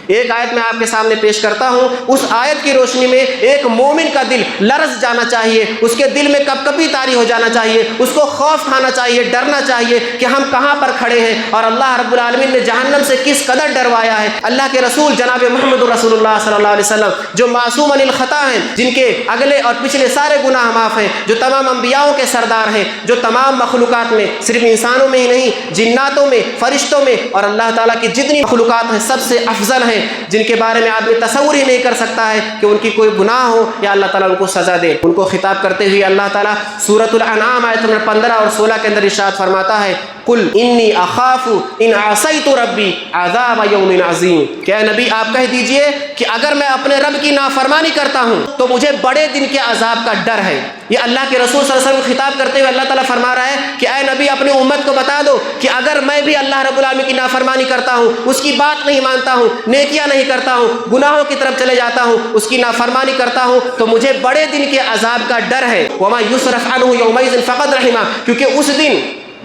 ایک آیت میں آپ کے سامنے پیش کرتا ہوں، اس آیت کی روشنی میں ایک مومن کا دل لرز جانا چاہیے، اس کے دل میں کپکپی طاری ہو جانا چاہیے، اس کو خوف کھانا چاہیے، ڈرنا چاہیے کہ ہم کہاں پر کھڑے ہیں اور اللہ رب العالمین نے جہنم سے کس قدر ڈروایا ہے۔ اللہ کے رسول جناب محمد رسول اللہ صلی اللہ علیہ وسلم جو معصوم عن الخطا ہیں، جن کے اگلے اور پچھلے سارے گناہ معاف ہیں، جو تمام انبیاؤں کے سردار ہیں، جو تمام مخلوقات میں صرف انسانوں میں ہی نہیں، جناتوں میں، فرشتوں میں اور اللہ تعالیٰ کی جتنی مخلوقات ہیں سب سے افضل ہیں، جن کے بارے میں آدمی تصور ہی نہیں کر سکتا ہے کہ ان کی کوئی گناہ ہو یا اللہ تعالیٰ ان کو سزا دے۔ ان کو خطاب کرتے ہوئے اللہ تعالیٰ سورۃ الانعام آیت نمبر 15 اور 16 کے اندر ارشاد فرماتا ہے، قل انی اخاف ان عصیت ربی عذاب یوم عظیم، کہ اے نبی آپ کہہ دیجئے کہ اگر میں اپنے رب کی نافرمانی کرتا ہوں تو مجھے بڑے دن کے عذاب کا ڈر ہے۔ یہ اللہ کے رسول صلی اللہ علیہ وسلم کو خطاب کرتے ہوئے اللہ تعالیٰ فرما رہا ہے کہ اے نبی اپنی امت کو بتا دو کہ اگر میں بھی اللہ رب العالمین کی نافرمانی کرتا ہوں، اس کی بات نہیں مانتا ہوں، نیکیاں نہیں کرتا ہوں، گناہوں کی طرف چلے جاتا ہوں، اس کی نافرمانی کرتا ہوں، تو مجھے بڑے دن کے عذاب کا ڈر ہے۔ وما یصرف عنہ یومئذ فقد رحمہ، کیونکہ اس دن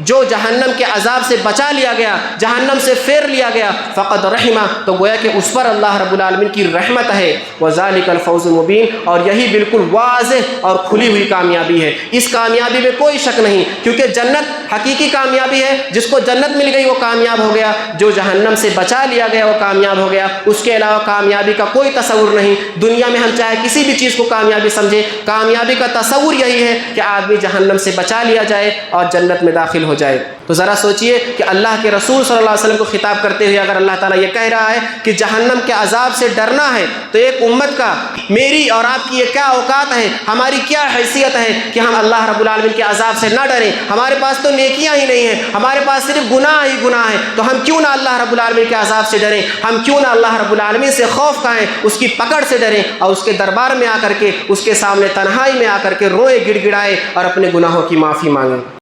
جو جہنم کے عذاب سے بچا لیا گیا، جہنم سے پھیر لیا گیا، فقد رحمہ، تو گویا کہ اس پر اللہ رب العالمین کی رحمت ہے۔ وذالک الفوز المبین، اور یہی بالکل واضح اور کھلی ہوئی کامیابی ہے، اس کامیابی میں کوئی شک نہیں، کیونکہ جنت حقیقی کامیابی ہے، جس کو جنت مل گئی وہ کامیاب ہو گیا، جو جہنم سے بچا لیا گیا وہ کامیاب ہو گیا، اس کے علاوہ کامیابی کا کوئی تصور نہیں۔ دنیا میں ہم چاہے کسی بھی چیز کو کامیابی سمجھیں، کامیابی کا تصور یہی ہے کہ آدمی جہنم سے بچا لیا جائے اور جنت میں داخل ہو جائے۔ تو ذرا سوچئے کہ اللہ کے رسول صلی اللہ علیہ وسلم کو خطاب کرتے ہوئے اگر اللہ تعالیٰ یہ کہہ رہا ہے کہ جہنم کے عذاب سے ڈرنا ہے، تو ایک امت کا، میری اور آپ کی یہ کیا اوقات ہے، ہماری کیا حیثیت ہے کہ ہم اللہ رب العالمین کے عذاب سے نہ ڈریں۔ ہمارے پاس تو نیکیاں ہی نہیں ہیں، ہمارے پاس صرف گناہ ہی گناہ ہیں، تو ہم کیوں نہ اللہ رب العالمین کے عذاب سے ڈریں، ہم کیوں نہ اللہ رب العالمین سے خوف کھائیں، اس کی پکڑ سے ڈریں اور اس کے دربار میں آ کر کے، اس کے سامنے تنہائی میں آ کر کے روئیں، گڑ گڑائیں اور اپنے گناہوں کی معافی مانگیں۔